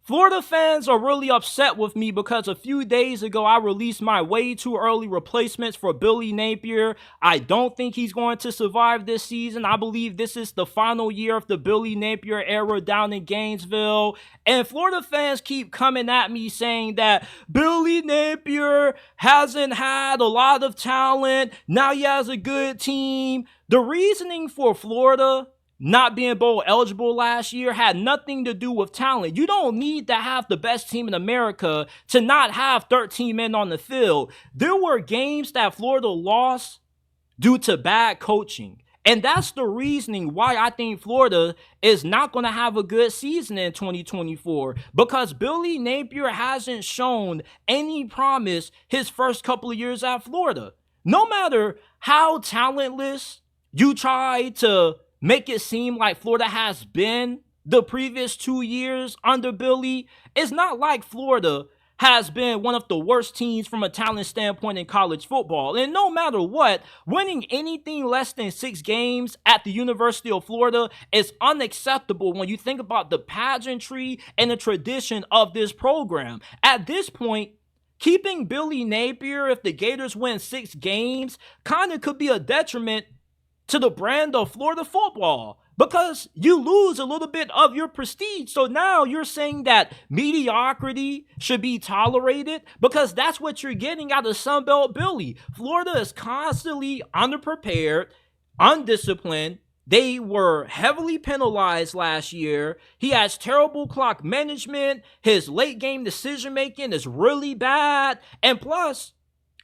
Florida fans are really upset with me because a few days ago I released my way too early replacements for Billy Napier. I don't think he's going to survive this season. I believe this is the final year of the Billy Napier era down in Gainesville. And Florida fans keep coming at me saying that Billy Napier hasn't had a lot of talent. Now he has a good team. The reasoning for Florida not being bowl eligible last year had nothing to do with talent. You don't need to have the best team in America to not have 13 men on the field. There were games that Florida lost due to bad coaching. And that's the reasoning why I think Florida is not going to have a good season in 2024, because Billy Napier hasn't shown any promise his first couple of years at Florida. No matter how talentless you try to make it seem like Florida has been the previous 2 years under Billy, it's not like Florida has been one of the worst teams from a talent standpoint in college football. And no matter what, winning anything less than 6 games at the University of Florida is unacceptable when you think about the pageantry and the tradition of this program. At this point, keeping Billy Napier, if the Gators win 6 games, kind of could be a detriment to the brand of Florida football, because you lose a little bit of your prestige. So now you're saying that mediocrity should be tolerated, because that's what you're getting out of Sunbelt Billy. Florida is constantly underprepared, undisciplined. They were heavily penalized last year. He has terrible clock management. His late game decision making is really bad. And plus,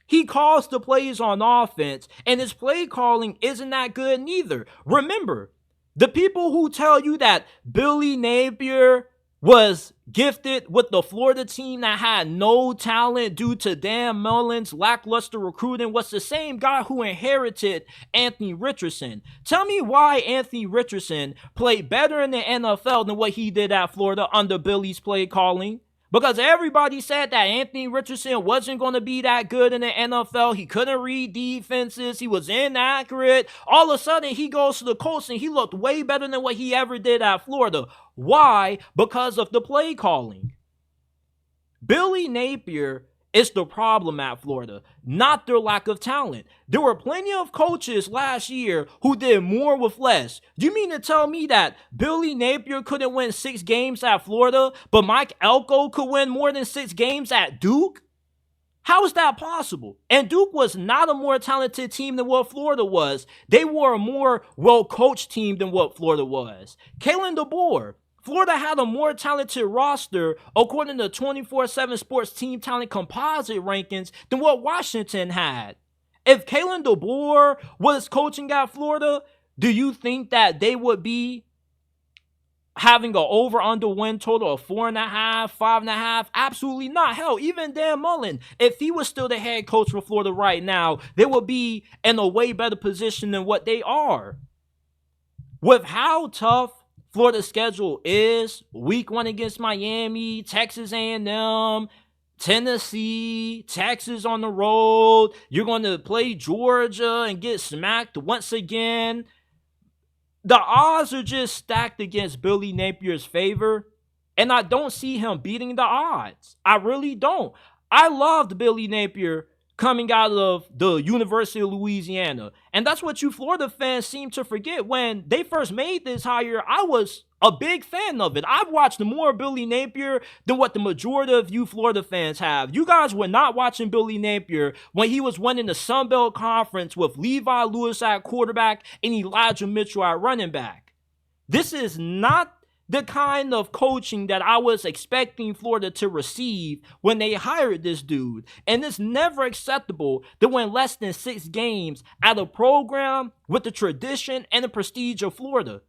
he calls the plays on offense, and his play calling isn't that good neither. Remember, the people who tell you that Billy Napier was gifted with the Florida team that had no talent due to Dan Mullen's lackluster recruiting was the same guy who inherited Anthony Richardson. Tell me why Anthony Richardson played better in the NFL than what he did at Florida under Billy's play calling. Because everybody said that Anthony Richardson wasn't going to be that good in the NFL. He couldn't read defenses. He was inaccurate. All of a sudden, he goes to the Colts and he looked way better than what he ever did at Florida. Why? Because of the play calling. Billy Napier is the problem at Florida, not their lack of talent. There were plenty of coaches last year who did more with less. You mean to tell me that Billy Napier couldn't win 6 games at Florida, but Mike Elko could win more than 6 games at Duke? How is that possible? And Duke was not a more talented team than what Florida was. They were a more well-coached team than what Florida was. Kalen DeBoer, Florida had a more talented roster according to 24/7 Sports Team Talent Composite rankings than what Washington had. If Kalen DeBoer was coaching at Florida, do you think that they would be having an over-under win total of 4.5, 5.5? Absolutely not. Hell, even Dan Mullen, if he was still the head coach for Florida right now, they would be in a way better position than what they are. With how tough Florida's schedule is, week 1 against Miami, Texas A&M, Tennessee, Texas on the road. You're going to play Georgia and get smacked once again. The odds are just stacked against Billy Napier's favor, and I don't see him beating the odds. I really don't. I loved Billy Napier coming out of the University of Louisiana. And that's what you Florida fans seem to forget. When they first made this hire, I was a big fan of it. I've watched more Billy Napier than what the majority of you Florida fans have. You guys were not watching Billy Napier when he was winning the Sun Belt Conference with Levi Lewis at quarterback and Elijah Mitchell at running back. This is not the kind of coaching that I was expecting Florida to receive when they hired this dude. And it's never acceptable to win less than 6 games at a program with the tradition and the prestige of Florida.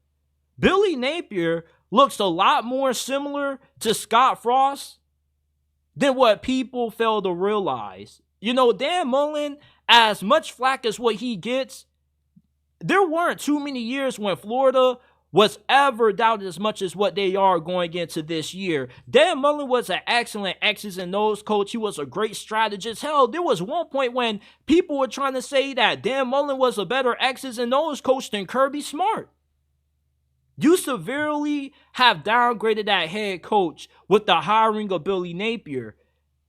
Billy Napier looks a lot more similar to Scott Frost than what people fail to realize. You know, Dan Mullen, as much flack as what he gets, there weren't too many years when Florida was ever doubted as much as what they are going into this year. Dan Mullen was an excellent X's and O's coach. He was a great strategist. Hell, there was one point when people were trying to say that Dan Mullen was a better X's and O's coach than Kirby Smart. You severely have downgraded that head coach with the hiring of Billy Napier.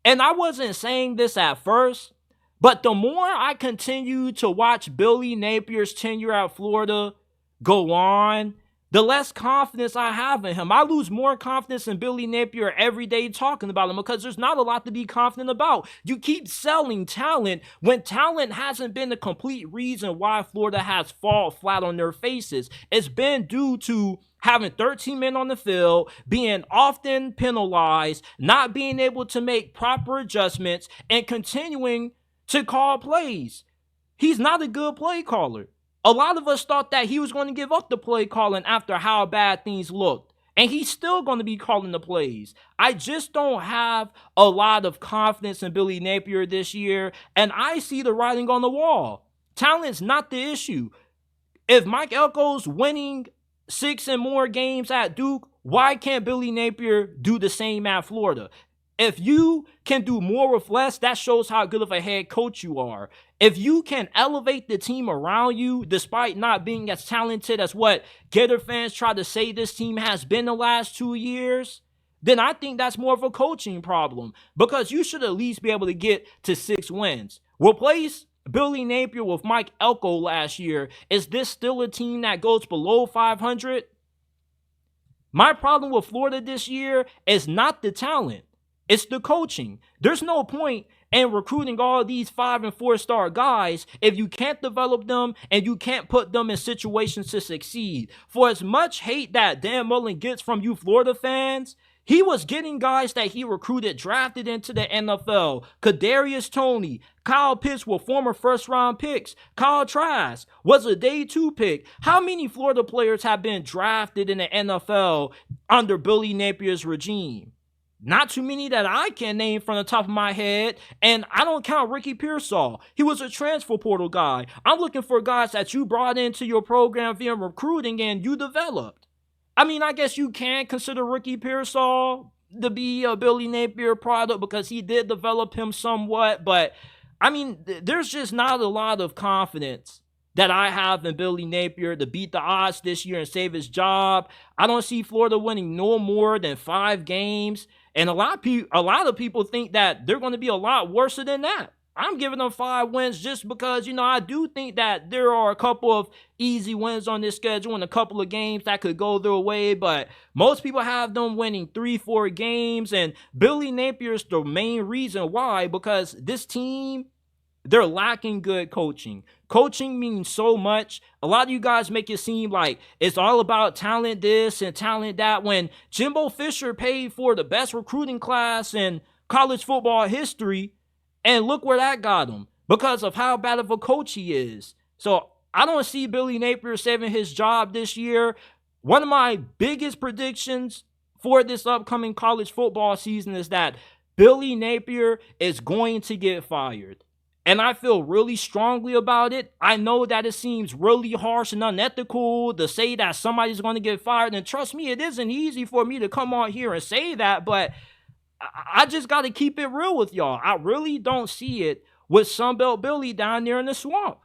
And I wasn't saying this at first, but the more I continue to watch Billy Napier's tenure at Florida go on, the less confidence I have in him. I lose more confidence in Billy Napier every day talking about him because there's not a lot to be confident about. You keep selling talent when talent hasn't been the complete reason why Florida has fallen flat on their faces. It's been due to having 13 men on the field, being often penalized, not being able to make proper adjustments, and continuing to call plays. He's not a good play caller. A lot of us thought that he was going to give up the play calling after how bad things looked. And he's still going to be calling the plays. I just don't have a lot of confidence in Billy Napier this year. And I see the writing on the wall. Talent's not the issue. If Mike Elko's winning 6 and more games at Duke, why can't Billy Napier do the same at Florida? If you can do more with less, that shows how good of a head coach you are. If you can elevate the team around you, despite not being as talented as what Gator fans try to say this team has been the last 2 years, then I think that's more of a coaching problem because you should at least be able to get to 6 wins. Replace Billy Napier with Mike Elko last year. Is this still a team that goes below 500? My problem with Florida this year is not the talent. It's the coaching. There's no point in recruiting all these 5- and 4-star guys if you can't develop them and you can't put them in situations to succeed. For as much hate that Dan Mullen gets from you Florida fans, he was getting guys that he recruited drafted into the NFL. Kadarius Toney, Kyle Pitts were former first-round picks. Kyle Trask was a day 2 pick. How many Florida players have been drafted in the NFL under Billy Napier's regime? Not too many that I can name from the top of my head, and I don't count Ricky Pearsall. He was a transfer portal guy. I'm looking for guys that you brought into your program via recruiting and you developed. I mean, I guess you can consider Ricky Pearsall to be a Billy Napier product because he did develop him somewhat, but I mean, there's just not a lot of confidence that I have in Billy Napier to beat the odds this year and save his job. I don't see Florida winning no more than 5 games. And a lot of people think that they're going to be a lot worse than that. I'm giving them 5 wins just because, I do think that there are a couple of easy wins on this schedule and a couple of games that could go their way. But most people have them winning 3-4 games. And Billy Napier's the main reason why, because this team, they're lacking good coaching. Coaching means so much. A lot of you guys make it seem like it's all about talent this and talent that, when Jimbo Fisher paid for the best recruiting class in college football history, and look where that got him because of how bad of a coach he is. So I don't see Billy Napier saving his job this year. One of my biggest predictions for this upcoming college football season is that Billy Napier is going to get fired. And I feel really strongly about it. I know that it seems really harsh and unethical to say that somebody's going to get fired. And trust me, it isn't easy for me to come on here and say that. But I just got to keep it real with y'all. I really don't see it with Sunbelt Billy down there in the swamp.